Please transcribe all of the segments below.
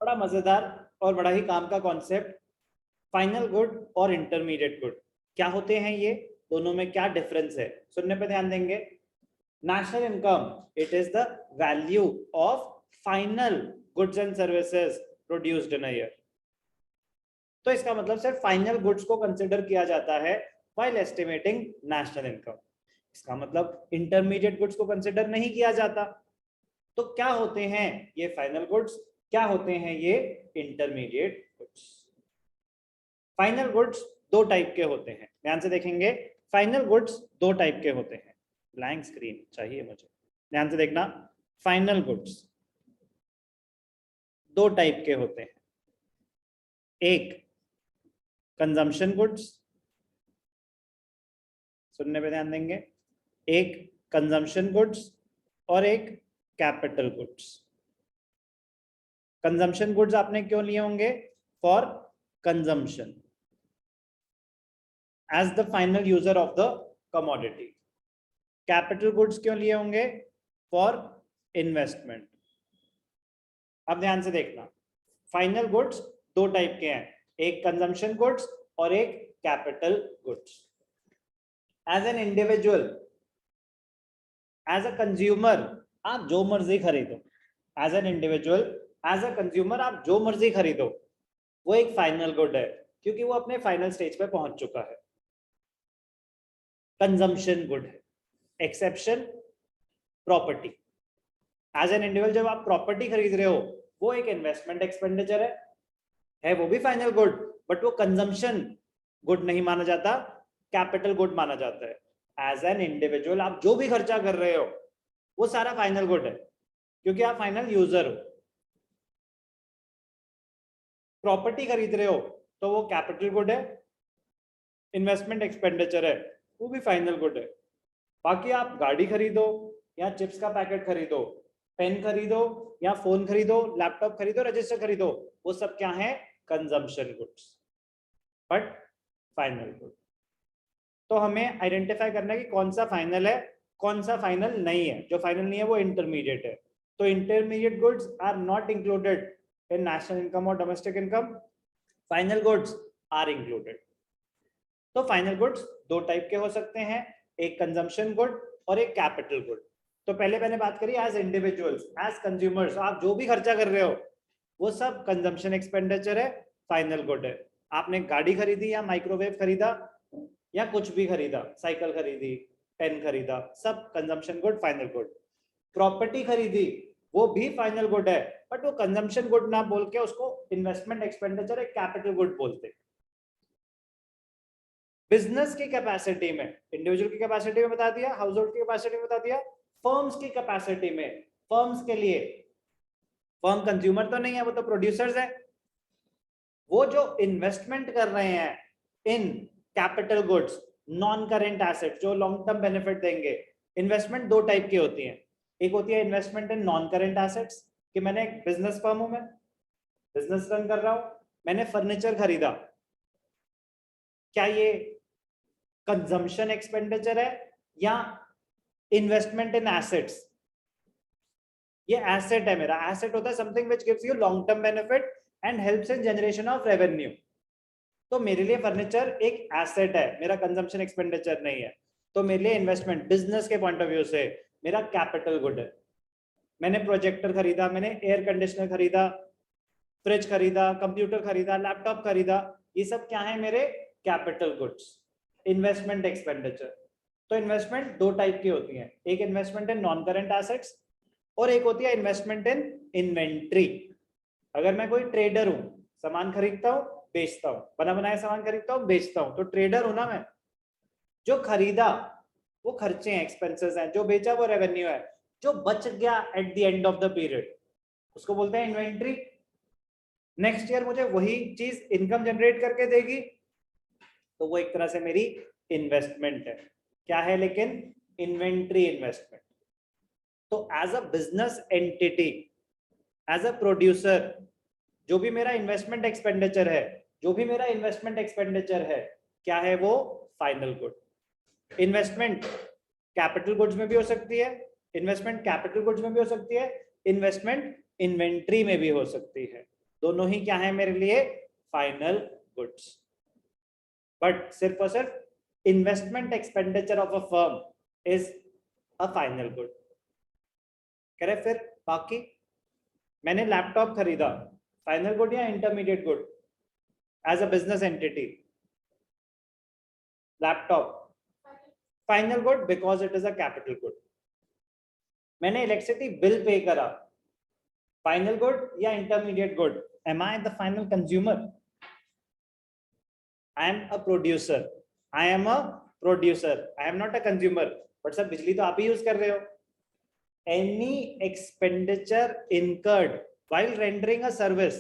बड़ा मजेदार और बड़ा ही काम का कॉन्सेप्ट, फाइनल गुड और इंटरमीडिएट गुड क्या होते हैं, ये दोनों में क्या डिफरेंस है, सुनने पे ध्यान देंगे। National income, it is the value of final goods and services produced in a year. तो इसका मतलब सिर्फ फाइनल गुड्स को कंसिडर किया जाता है व्हाइल एस्टिमेटिंग नेशनल इनकम। इसका मतलब इंटरमीडिएट गुड्स को कंसिडर नहीं किया जाता। तो क्या होते हैं ये फाइनल गुड्स, क्या होते हैं ये इंटरमीडिएट गुड्स। फाइनल गुड्स दो टाइप के होते हैं, ध्यान से देखेंगे। फाइनल गुड्स दो टाइप के होते हैं। ब्लैंक स्क्रीन चाहिए मुझे, ध्यान से देखना। फाइनल गुड्स दो टाइप के होते हैं, एक कंजम्पशन गुड्स, सुनने पे ध्यान देंगे, एक कंजम्पशन गुड्स और एक कैपिटल गुड्स। कंजम्पशन गुड्स आपने क्यों लिए होंगे? For consumption as the final user of the commodity. Capital goods क्यों लिए होंगे? For investment. अब ध्यान से देखना, फाइनल गुड्स दो टाइप के हैं, एक कंजम्पशन गुड्स और एक capital goods. As an individual, as a consumer, आप जो मर्जी खरीदो। As an individual, as a consumer, आप जो मर्जी खरीदो, वो एक फाइनल गुड है क्योंकि वो अपने फाइनल स्टेज पे पहुंच चुका है। कंजम्पशन गुड है। Exception property. As an individual जब आप प्रॉपर्टी खरीद रहे हो, वो एक इन्वेस्टमेंट एक्सपेंडिचर है वो भी फाइनल गुड, बट वो कंजम्पशन गुड नहीं माना जाता, कैपिटल गुड माना जाता है। एज एन इंडिविजुअल आप जो भी खर्चा कर रहे हो वो सारा फाइनल गुड है क्योंकि आप फाइनल यूजर हो। प्रॉपर्टी खरीद रहे हो तो वो कैपिटल गुड है, इन्वेस्टमेंट एक्सपेंडिचर है, वो भी फाइनल गुड है। बाकी आप गाड़ी खरीदो या चिप्स का पैकेट खरीदो, पेन खरीदो या फोन खरीदो, लैपटॉप खरीदो, रजिस्टर खरीदो, वो सब क्या है? Consumption goods, but final good. तो हमें आइडेंटिफाई करना है कि कौन सा फाइनल है, कौन सा फाइनल नहीं है। जो फाइनल नहीं है वो इंटरमीडिएट है। तो intermediate goods are not included in national income और domestic income, final goods are included. तो फाइनल गुड्स दो टाइप के हो सकते हैं, एक कंजम्पशन गुड और एक कैपिटल गुड। तो पहले मैंने बात करी एज इंडिविजुअल्स, एज कंज्यूमर्स, आप जो भी खर्चा कर रहे हो वो सब कंजम्पशन एक्सपेंडिचर है, फाइनल गुड है। आपने गाड़ी खरीदी या माइक्रोवेव खरीदा या कुछ भी खरीदा, साइकिल खरीदी, पेन खरीदा, सब consumption good, final good. Property खरीदी, वो भी फाइनल गुड है, बट वो कंजम्पशन गुड ना बोल के उसको इन्वेस्टमेंट एक्सपेंडिचर एक कैपिटल गुड बोलते। बिजनेस की कैपेसिटी में, इंडिविजुअल की कैपेसिटी में बता दिया, हाउस होल्ड की कैपेसिटी में बता दिया, फर्म्स की कैपेसिटी में, फर्म्स के लिए, फर्म कंज्यूमर तो नहीं है, वो तो प्रोड्यूसर्स है, वो जो इन्वेस्टमेंट कर रहे हैं in capital goods, non current asset जो लॉन्ग टर्म बेनिफिट देंगे। इन्वेस्टमेंट दो टाइप की होती है, एक होती है investment in non current assets, कि मैंने एक बिजनेस फर्म हूं, मैं बिजनेस रन कर रहा हूं, मैंने फर्नीचर खरीदा, क्या ये कंजम्पशन एक्सपेंडिचर है या इन्वेस्टमेंट इन एसेट्स? ये एसेट है मेरा। एसेट होता है something which gives you long term benefit and helps in generation of revenue. तो मेरे लिए फर्नीचर एक एसेट है, मेरा कंजम्पशन एक्सपेंडिचर नहीं है। तो मेरे लिए इन्वेस्टमेंट बिजनेस के पॉइंट ऑफ व्यू से मेरा कैपिटल गुड है। मैंने प्रोजेक्टर खरीदा, मैंने एयर कंडीशनर खरीदा, फ्रिज खरीदा, कंप्यूटर खरीदा, लैपटॉप खरीदा, ये सब क्या है? मेरे कैपिटल गुड्स, इन्वेस्टमेंट एक्सपेंडिचर। तो इन्वेस्टमेंट दो टाइप की होती है, एक investment in non current assets और एक होती है इन्वेस्टमेंट इन इन्वेंट्री। अगर मैं कोई ट्रेडर हूं, सामान खरीदता हूं, बेचता हूं, बना बनाया सामान खरीदता हूं, बेचता हूं, तो ट्रेडर हूं ना मैं। जो खरीदा वो खर्चे हैं, एक्सपेंसेस हैं, जो बेचा वो रेवेन्यू है, जो बच गया at the end of the period उसको बोलते हैं इन्वेंट्री। नेक्स्ट ईयर मुझे वही चीज इनकम जनरेट करके देगी, तो वो एक तरह से मेरी इन्वेस्टमेंट है। क्या है लेकिन? Inventory investment. तो as a business entity, as a producer, जो भी मेरा इन्वेस्टमेंट एक्सपेंडिचर है, जो भी मेरा इन्वेस्टमेंट एक्सपेंडिचर है, क्या है वो? Final good. Investment capital goods में भी हो सकती है, इन्वेस्टमेंट कैपिटल गुड्स में भी हो सकती है, इन्वेस्टमेंट इन्वेंट्री में भी हो सकती है। दोनों ही क्या है मेरे लिए, फाइनल गुड्स। बट सिर्फ और सिर्फ investment expenditure of a firm is a final good. कह रहे फिर बाकी मैंने लैपटॉप खरीदा, फाइनल गुड या intermediate good as a business entity? Laptop final good because it is a capital good. मैंने इलेक्ट्रिसिटी बिल पे करा, फाइनल गुड या intermediate good? Am I the final consumer? I am a producer, I am a producer, I am not a consumer. But sir बिजली तो आप ही use कर रहे हो। Any expenditure incurred while rendering a service,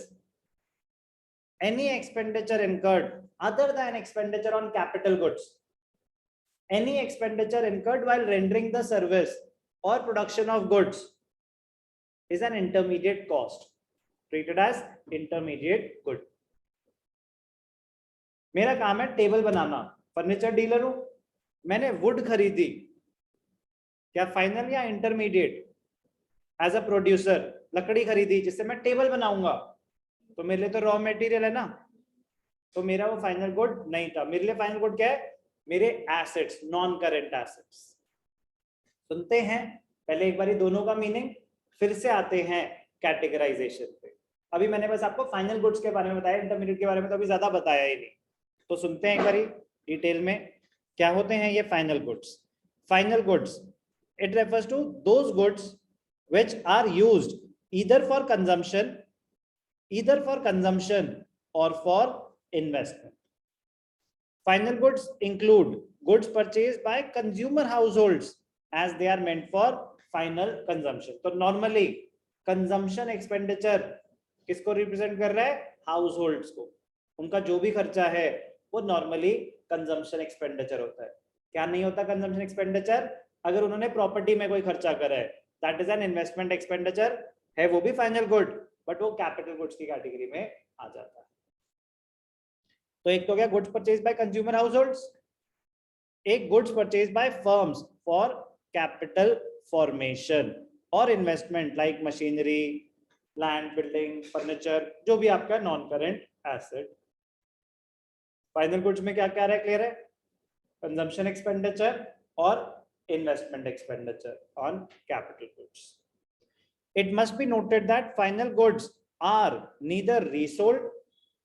any expenditure incurred other than expenditure on capital goods, any expenditure incurred while rendering the service or production of goods is an intermediate cost, treated as intermediate good. मेरा काम है table बनाना, furniture dealer हूं, मैंने would खरीदी, क्या final या intermediate? As a producer लकड़ी खरीदी जिससे मैं टेबल बनाऊंगा, तो मेरे लिए तो रॉ मटेरियल है ना, तो मेरा वो फाइनल गुड नहीं था। मेरे लिए फाइनल गुड क्या है? मेरे एसेट्स, नॉन करेंट एसेट्स। सुनते हैं पहले एक बार दोनों का मीनिंग, फिर से आते हैं कैटेगराइजेशन पे। अभी मैंने बस आपको फाइनल गुड्स के बारे में बताया, इंटरमीडिएट के बारे में तो अभी ज्यादा बताया ही नहीं। तो सुनते हैं एक बार डिटेल में क्या होते हैं ये final goods. Final goods, it refers to those goods which are used either for consumption or for investment. Final goods include goods purchased by consumer households as they are meant for final consumption. तो normally consumption expenditure किसको represent कर रहा है? Households को। उनका जो भी खर्चा है वो normally consumption expenditure होता है। क्या नहीं होता consumption expenditure? अगर उन्होंने प्रॉपर्टी में कोई खर्चा करा है, that is an investment expenditure, है वो भी फाइनल गुड, बट वो कैपिटल गुड्स की कैटेगरी में आ जाता है। तो एक तो क्या goods purchase by consumer households, एक goods purchase by firms for capital formation और investment like machinery, land, building, furniture, जो भी आपका non current asset. Final goods में क्या क्या है, क्लियर है? कंजम्पशन एक्सपेंडिचर और investment expenditure on capital goods. It must be noted that final goods are neither resold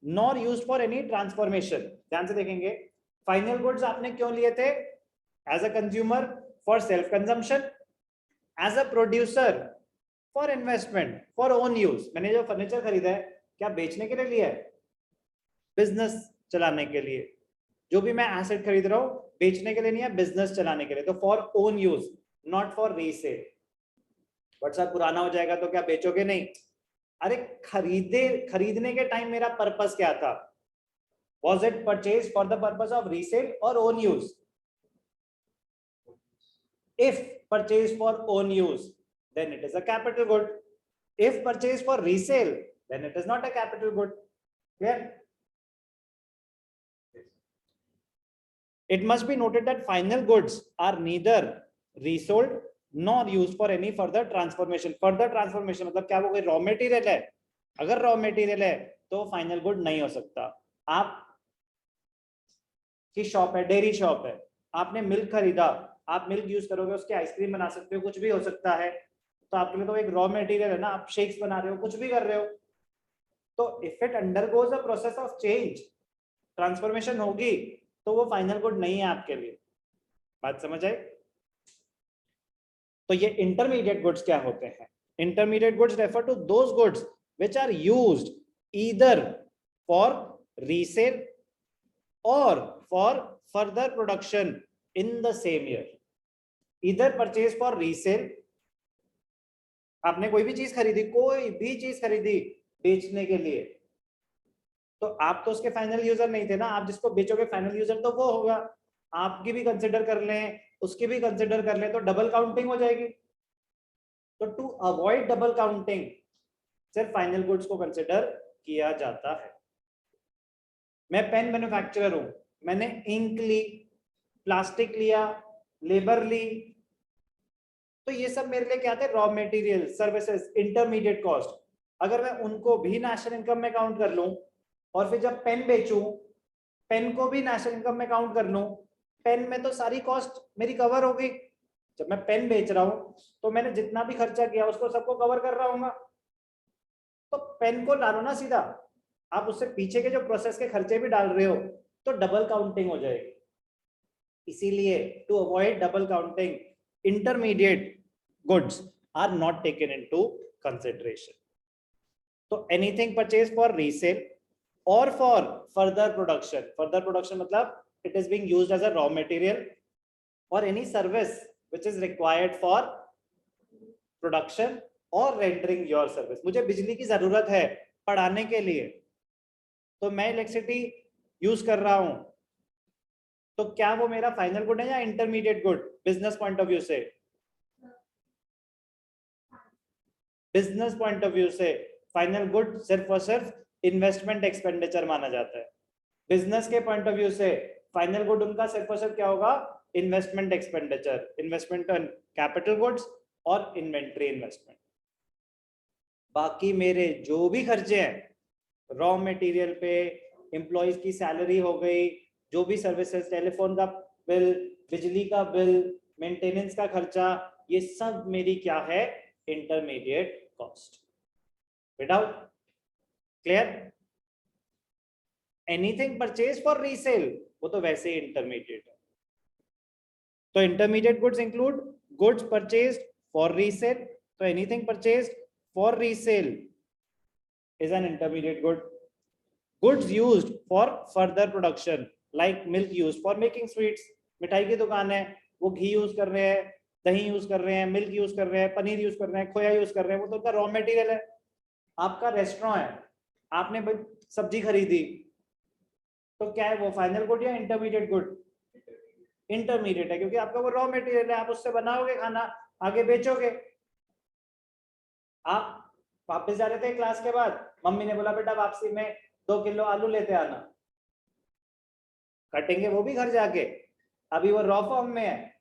nor used for any transformation. ध्यान से देखेंगे, फाइनल गुड्स आपने क्यों लिए थे? As a consumer for self consumption, as a producer for investment, for own use. मैंने जो furniture खरीदा है क्या बेचने के लिए लिया है? बिजनेस चलाने के लिए। जो भी मैं एसेट खरीद रहा हूं बेचने के लिए नहीं है, बिजनेस चलाने के लिए, तो for own use, not for resale. WhatsApp पुराना हो जाएगा तो क्या बेचोगे? नहीं। अरे खरीदने के टाइम मेरा पर्पस क्या था? Was it purchase for the purpose of resale और own use? If purchase for own use then it is a capital good, if purchase for resale then it is not a capital good. Clear? It must be noted that final goods are neither resold nor used for any further transformation. Further transformation मतलब क्या? वो कोई raw material है, अगर raw material है तो final good नहीं हो सकता। आप की शॉप है, डेयरी शॉप है, आपने मिल्क खरीदा, आप मिल्क यूज करोगे, उसके आइसक्रीम बना सकते हो, कुछ भी हो सकता है, तो आपके लिए तो एक रॉ मटेरियल है ना, आप शेक्स बना रहे हो, कुछ भी कर रहे हो। तो if it undergoes a process of change, transformation होगी, तो वो फाइनल गुड नहीं है आपके लिए। बात समझ आई? तो ये इंटरमीडिएट गुड्स क्या होते हैं? Intermediate goods refer to those goods which are used either for resale और for further production in the same year. Either purchase for resale, आपने कोई भी चीज खरीदी, कोई भी चीज खरीदी बेचने के लिए, तो आप तो उसके फाइनल यूजर नहीं थे ना, आप जिसको बेचोगे फाइनल यूजर तो वो होगा। आपकी भी कंसिडर कर लें, उसकी भी कंसिडर कर लें, तो डबल काउंटिंग हो जाएगी। तो टू अवॉइड डबल काउंटिंग सिर्फ फाइनल गुड्स को कंसिडर किया जाता है। मैं पेन मैन्युफैक्चरर हूं, मैंने इंक ली, प्लास्टिक लिया, लेबर ली, तो ये सब मेरे लिए क्या थे? Raw material, services, intermediate cost. अगर मैं उनको भी नेशनल इनकम में काउंट कर लूं और फिर जब पेन बेचूं, पेन को भी नेशनल इनकम में काउंट कर लूं, पेन में तो सारी कॉस्ट मेरी कवर हो गई। जब मैं पेन बेच रहा हूं तो मैंने जितना भी खर्चा किया उसको सबको कवर कर रहा हूँ। तो पेन को डालो ना सीधा, आप उससे पीछे के जो प्रोसेस के खर्चे भी डाल रहे हो तो डबल काउंटिंग हो जाएगी। इसीलिए to avoid double counting, intermediate goods are not taken into consideration. तो एनीथिंग परचेज फॉर रीसेल और फॉर फर्दर प्रोडक्शन मतलब it is being used as a raw material or any service which is required for production or rendering your service। मुझे बिजली की जरूरत है पढ़ाने के लिए, तो मैं इलेक्ट्रिसिटी यूज कर रहा हूं, तो क्या वो मेरा फाइनल गुड है या intermediate good? Business point of view से, बिजनेस पॉइंट ऑफ व्यू से फाइनल गुड सिर्फ और सिर्फ इन्वेस्टमेंट एक्सपेंडिचर माना जाता है। बिजनेस के पॉइंट ऑफ व्यू से फाइनल गुड उनका सिर्फ और सिर्फ क्या होगा? Investment expenditure, investment on capital goods और इन्वेंट्री इन्वेस्टमेंट। बाकी मेरे जो भी खर्चे हैं, रॉ मटेरियल पे, एम्प्लॉइज की सैलरी हो गई, जो भी सर्विसेज, टेलीफोन का बिल, बिजली का बिल, मेंटेनेंस का खर्चा, ये सब मेरी क्या है? Intermediate cost. Without clear? Anything purchase for resale वो तो वैसे ही इंटरमीडिएट है। तो intermediate goods include goods purchased for resale, तो anything purchased for resale is an intermediate good. Goods used for further production like milk used for making sweets, मिठाई की दुकान है, वो घी यूज कर रहे हैं, दही यूज कर रहे हैं, मिल्क यूज कर रहे हैं, पनीर यूज कर रहे हैं, खोया यूज कर रहे हैं, वो तो उनका रॉ मटेरियल है। आपका रेस्टोरेंट है, आपने सब्जी खरीदी, तो क्या है वो फाइनल गुड या इंटरमीडिएट गुड? इंटरमीडिएट है, क्योंकि आपका वो रॉ मटेरियल है, आप उससे बनाओगे खाना, आगे बेचोगे। आप वापस जा रहे थे क्लास के बाद, मम्मी ने बोला बेटा वापसी में 2 किलो आलू लेते आना, कटेंगे वो भी घर जाके, अभी वो रॉ फॉर्म में है।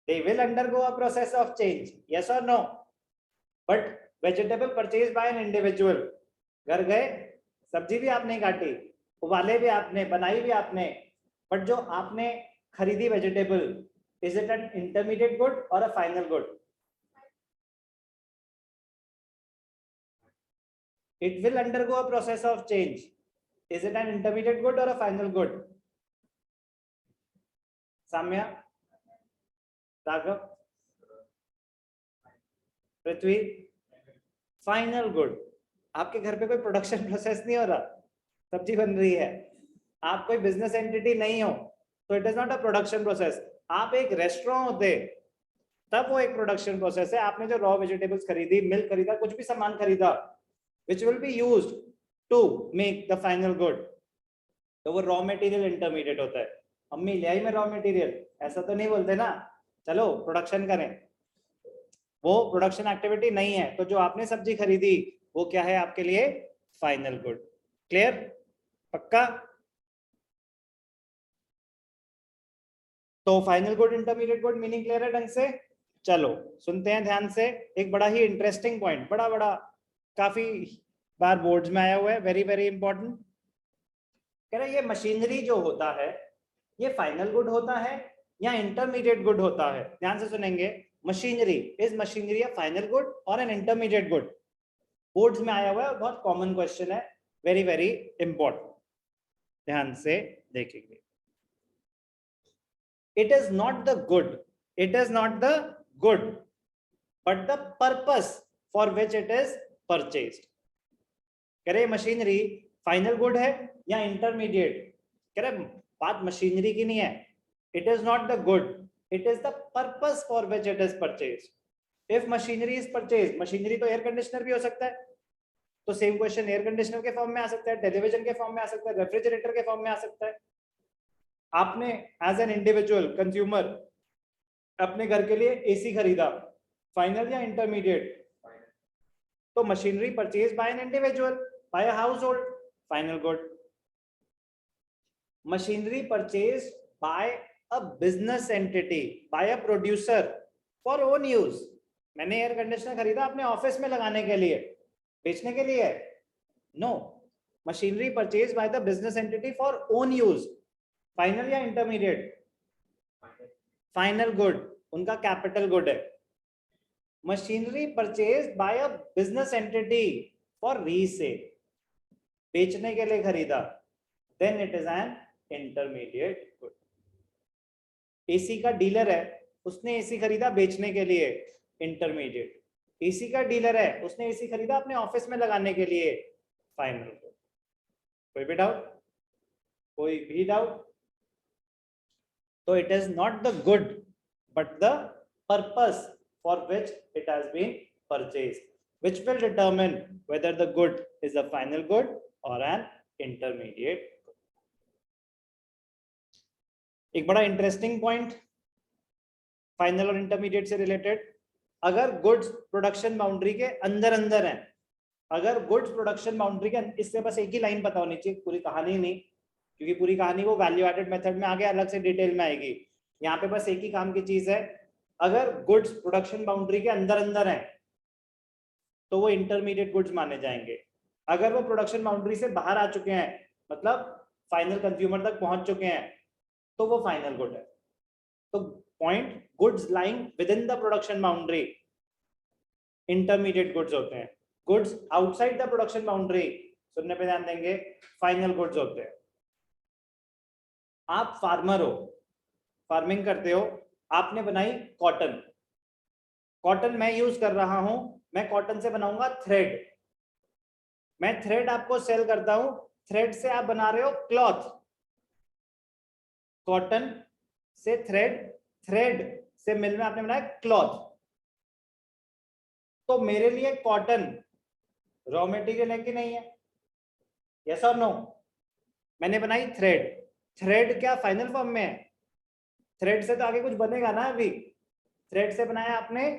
They will undergo a process of change, yes or no? But vegetable purchased by an individual, घर गए, सब्जी भी आपने काटी, उबाले भी आपने, बनाई भी आपने, बट जो आपने खरीदी vegetable, is it an intermediate good or a final good? It will undergo a process of change. Is it an intermediate good or a final good? Samya, Raghav, Prithvi, final good. आपके घर पे कोई प्रोडक्शन प्रोसेस नहीं हो रहा, सब्जी बन रही है, आप कोई बिजनेस एंटिटी नहीं हो, तो it is not a production process. आप एक रेस्टोरेंट होते तब वो एक प्रोडक्शन प्रोसेस है। आपने जो रॉ वेजिटेबल्स खरीदी, मिल्क खरीदा, कुछ भी सामान खरीदा, which will be used to make the final good, तो वो रॉ मटेरियल इंटरमीडिएट होता है। अम्मी ले आई मैं रॉ मटेरियल, ऐसा तो नहीं बोलते ना, चलो प्रोडक्शन करें, वो प्रोडक्शन एक्टिविटी नहीं है। तो जो आपने सब्जी खरीदी वो क्या है आपके लिए? Final good. क्लियर? पक्का? तो final good, intermediate good, meaning clear है ढंग से? चलो सुनते हैं ध्यान से। एक बड़ा ही इंटरेस्टिंग पॉइंट, बड़ा काफी बार बोर्ड्स में आया हुआ है, वेरी वेरी इंपॉर्टेंट। कह रहे ये मशीनरी जो होता है ये फाइनल गुड होता है या इंटरमीडिएट गुड होता है? ध्यान से सुनेंगे। Machinery, is machinery a final good और एन इंटरमीडिएट गुड? बोर्ड्स में आया हुआ है, बहुत कॉमन क्वेश्चन है, वेरी वेरी इंपॉर्टेंट, ध्यान से देखेंगे। It is not the good, it is not the good, but the purpose for which it is purchased। कह रहे मशीनरी फाइनल गुड है या इंटरमीडिएट? कह रहे बात मशीनरी की नहीं है, it is not the good, it is the purpose for which it is purchased। if machinery is purchased, machinery तो एयर कंडीशनर भी हो सकता है, तो सेम क्वेश्चन एयर कंडीशनर के फॉर्म में आ सकता है, टेलीविजन के फॉर्म में आ सकता है, रेफ्रिजरेटर के फॉर्म में आ सकता है। आपने एज एन इंडिविजुअल कंज्यूमर अपने घर के लिए एसी खरीदा, फाइनल या इंटरमीडिएट? तो machinery purchase by an individual, by a household, final good. Machinery purchase by a business entity, by a producer for own use. मैंने एयर कंडीशनर खरीदा अपने ऑफिस में लगाने के लिए, बेचने के लिए है? No, machinery purchase by the business entity for own use, final या इंटरमीडिएट? फाइनल गुड, उनका कैपिटल गुड है। Machinery purchase by a business entity for resale, बेचने के लिए खरीदा, then it is an intermediate good. AC का dealer है, उसने एसी खरीदा बेचने के लिए, इंटरमीडिएट। एसी का डीलर है, उसने एसी खरीदा अपने ऑफिस में लगाने के लिए, फाइनल गुड। कोई भी डाउट? कोई भी डाउट? तो it is not the good but the purpose for which it has been purchased, which will determine whether the good is a final good or an intermediate good. एक बड़ा interesting point final और intermediate से related, अगर goods production boundary के अंदर अंदर है, अगर गुड्स प्रोडक्शन बाउंड्री के, इससे बस एक ही लाइन पता होनी चाहिए, पूरी कहानी नहीं, क्योंकि पूरी कहानी वो वैल्यू एडेड मेथड में आगे अलग से डिटेल में आएगी। यहाँ पे बस एक ही काम की चीज है, अगर गुड्स प्रोडक्शन बाउंड्री के अंदर अंदर है तो वो इंटरमीडिएट गुड्स माने जाएंगे। अगर वो प्रोडक्शन बाउंड्री से बाहर आ चुके हैं, मतलब फाइनल कंज्यूमर तक पहुंच चुके हैं, तो वो फाइनल गुड है। तो point, goods lying with in the production boundary intermediate goods होते हैं, goods outside the production boundary, सुनने पे ध्यान देंगे, फाइनल गुड्स होते हैं। आप फार्मर हो, फार्मिंग करते हो, आपने बनाई कॉटन, कॉटन मैं यूज कर रहा हूं, मैं कॉटन से बनाऊंगा थ्रेड, मैं थ्रेड आपको सेल करता हूं, थ्रेड से आप बना रहे हो क्लॉथ, कॉटन से थ्रेड, थ्रेड से मिल में आपने बनाया क्लॉथ, तो मेरे लिए कॉटन रॉ मटेरियल है कि नहीं है? यस और नो? मैंने बनाई थ्रेड, थ्रेड क्या फाइनल फॉर्म में है? थ्रेड से तो आगे कुछ बनेगा ना, अभी थ्रेड से बनाया आपने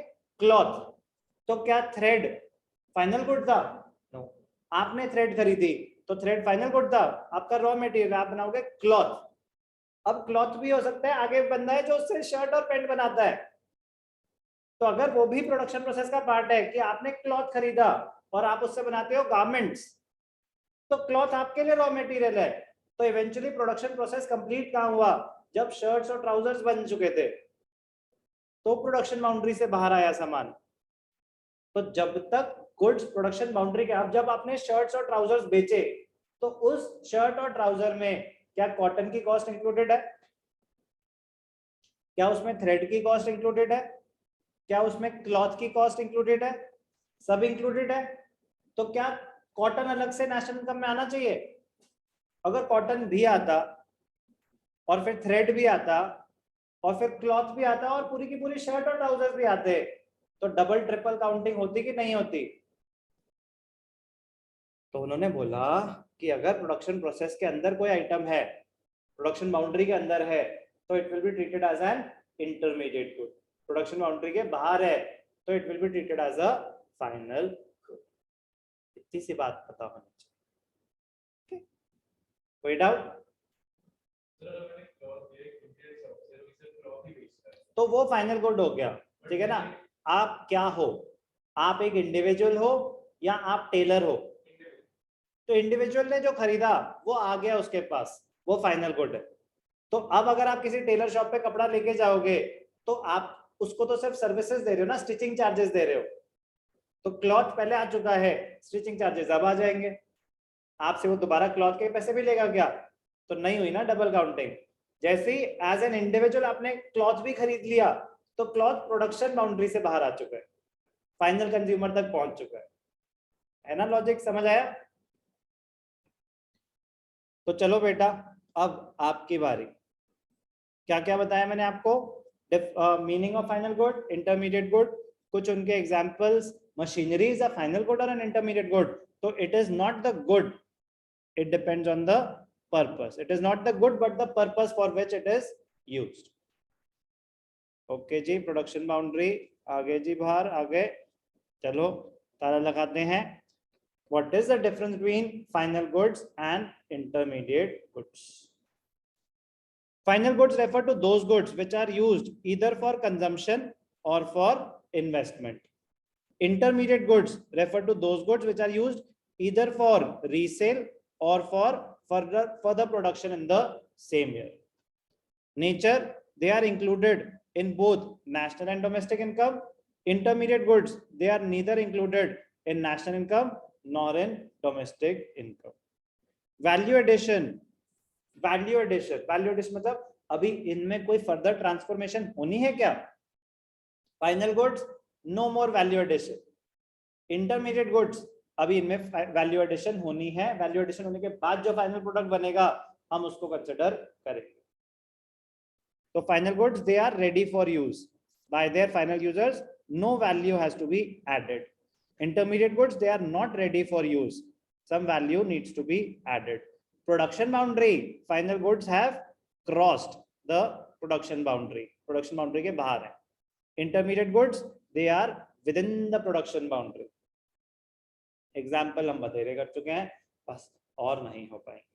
क्लॉथ, तो क्या थ्रेड फाइनल गुड था? नो। आपने थ्रेड खरीदी तो थ्रेड फाइनल गुड था, आपका रॉ मटेरियल, आप बनाओगे क्लॉथ। अब क्लॉथ भी हो सकता है आगे बंदा है जो उससे शर्ट और पैंट बनाता है, तो अगर वो भी प्रोडक्शन प्रोसेस का पार्ट है कि आपने क्लॉथ खरीदा और आप उससे बनाते हो गारमेंट्स, तो क्लॉथ आपके लिए रॉ मटेरियल है। तो इवेंचुअली प्रोडक्शन प्रोसेस कंप्लीट कहां हुआ? जब शर्ट्स और ट्राउजर्स बन चुके थे, तो प्रोडक्शन बाउंड्री से बाहर आया सामान। तो जब तक गुड्स प्रोडक्शन बाउंड्री के, अब जब आपने शर्ट्स और ट्राउजर्स बेचे, तो उस शर्ट और ट्राउजर में क्या कॉटन की कॉस्ट इंक्लूडेड है? क्या उसमें थ्रेड की कॉस्ट इंक्लूडेड है? क्या उसमें क्लॉथ की कॉस्ट इंक्लूडेड है? सब इंक्लूडेड है। तो क्या कॉटन अलग से नेशनल इनकम में आना चाहिए? अगर कॉटन भी आता और फिर थ्रेड भी आता और फिर क्लॉथ भी आता और पूरी की पूरी शर्ट और ट्राउजर भी आते, तो डबल ट्रिपल काउंटिंग होती कि नहीं होती? तो उन्होंने बोला कि अगर प्रोडक्शन प्रोसेस के अंदर कोई आइटम है, प्रोडक्शन बाउंड्री के अंदर है, तो it will be treated as an intermediate good, production boundary के बाहर है तो it will be treated as a final good. इतनी सी बात पता होनी चाहिए। कोई डाउट? तो वो फाइनल गुड हो गया, ठीक है ना? आप क्या हो? आप एक इंडिविजुअल हो या आप टेलर हो? तो इंडिविजुअल ने जो खरीदा वो आ गया उसके पास, वो फाइनल गुड है। तो अब अगर आप किसी टेलर शॉप पे कपड़ा लेके जाओगे, तो आप उसको तो सिर्फ सर्विसेज दे रहे हो ना, स्टिचिंग चार्जेस दे रहे हो, तो क्लॉथ पहले आ चुका है, स्टिचिंग चार्जेस अब आ जाएंगे, आपसे वो दोबारा क्लॉथ के पैसे भी लेगा क्या? तो नहीं हुई ना डबल काउंटिंग। जैसे ही एज एन इंडिविजुअल आपने क्लॉथ भी खरीद लिया, तो क्लॉथ प्रोडक्शन बाउंड्री से बाहर आ चुका है, फाइनल कंज्यूमर तक पहुंच चुका है ना? लॉजिक समझ आया? तो चलो बेटा, अब आपकी बारी। क्या क्या बताया मैंने आपको? Meaning of final good, intermediate good, कुछ उनके examples, machinery is a final good और एन इंटरमीडिएट गुड। तो it is not the good, it depends on the purpose, it is not the good but the purpose for which it is used. Okay जी, production boundary आगे जी, बाहर आगे चलो ताला लगाते हैं। What is the difference between final goods and intermediate goods? Final goods refer to those goods which are used either for consumption or for investment. Intermediate goods refer to those goods which are used either for resale or for further production in the same year. Nature, they are included in both national and domestic income. Intermediate goods, they are neither included in national income nor in domestic income. Value addition मतलब अभी इनमें कोई further transformation होनी है क्या? Final goods, no more value addition. Intermediate goods, अभी इनमें value addition होनी है. वैल्यू एडिशन होने के बाद जो फाइनल प्रोडक्ट बनेगा हम उसको कंसिडर करेंगे. तो final goods, they are ready for use by their final users, no value has to be added. Intermediate goods, they are not ready for use, some value needs to be added. Production boundary, final goods have crossed the production boundary के बाहर है. Intermediate goods, they are within the production boundary. Example हम बतेरे कर चुके हैं, बस और नहीं हो पाएंगे.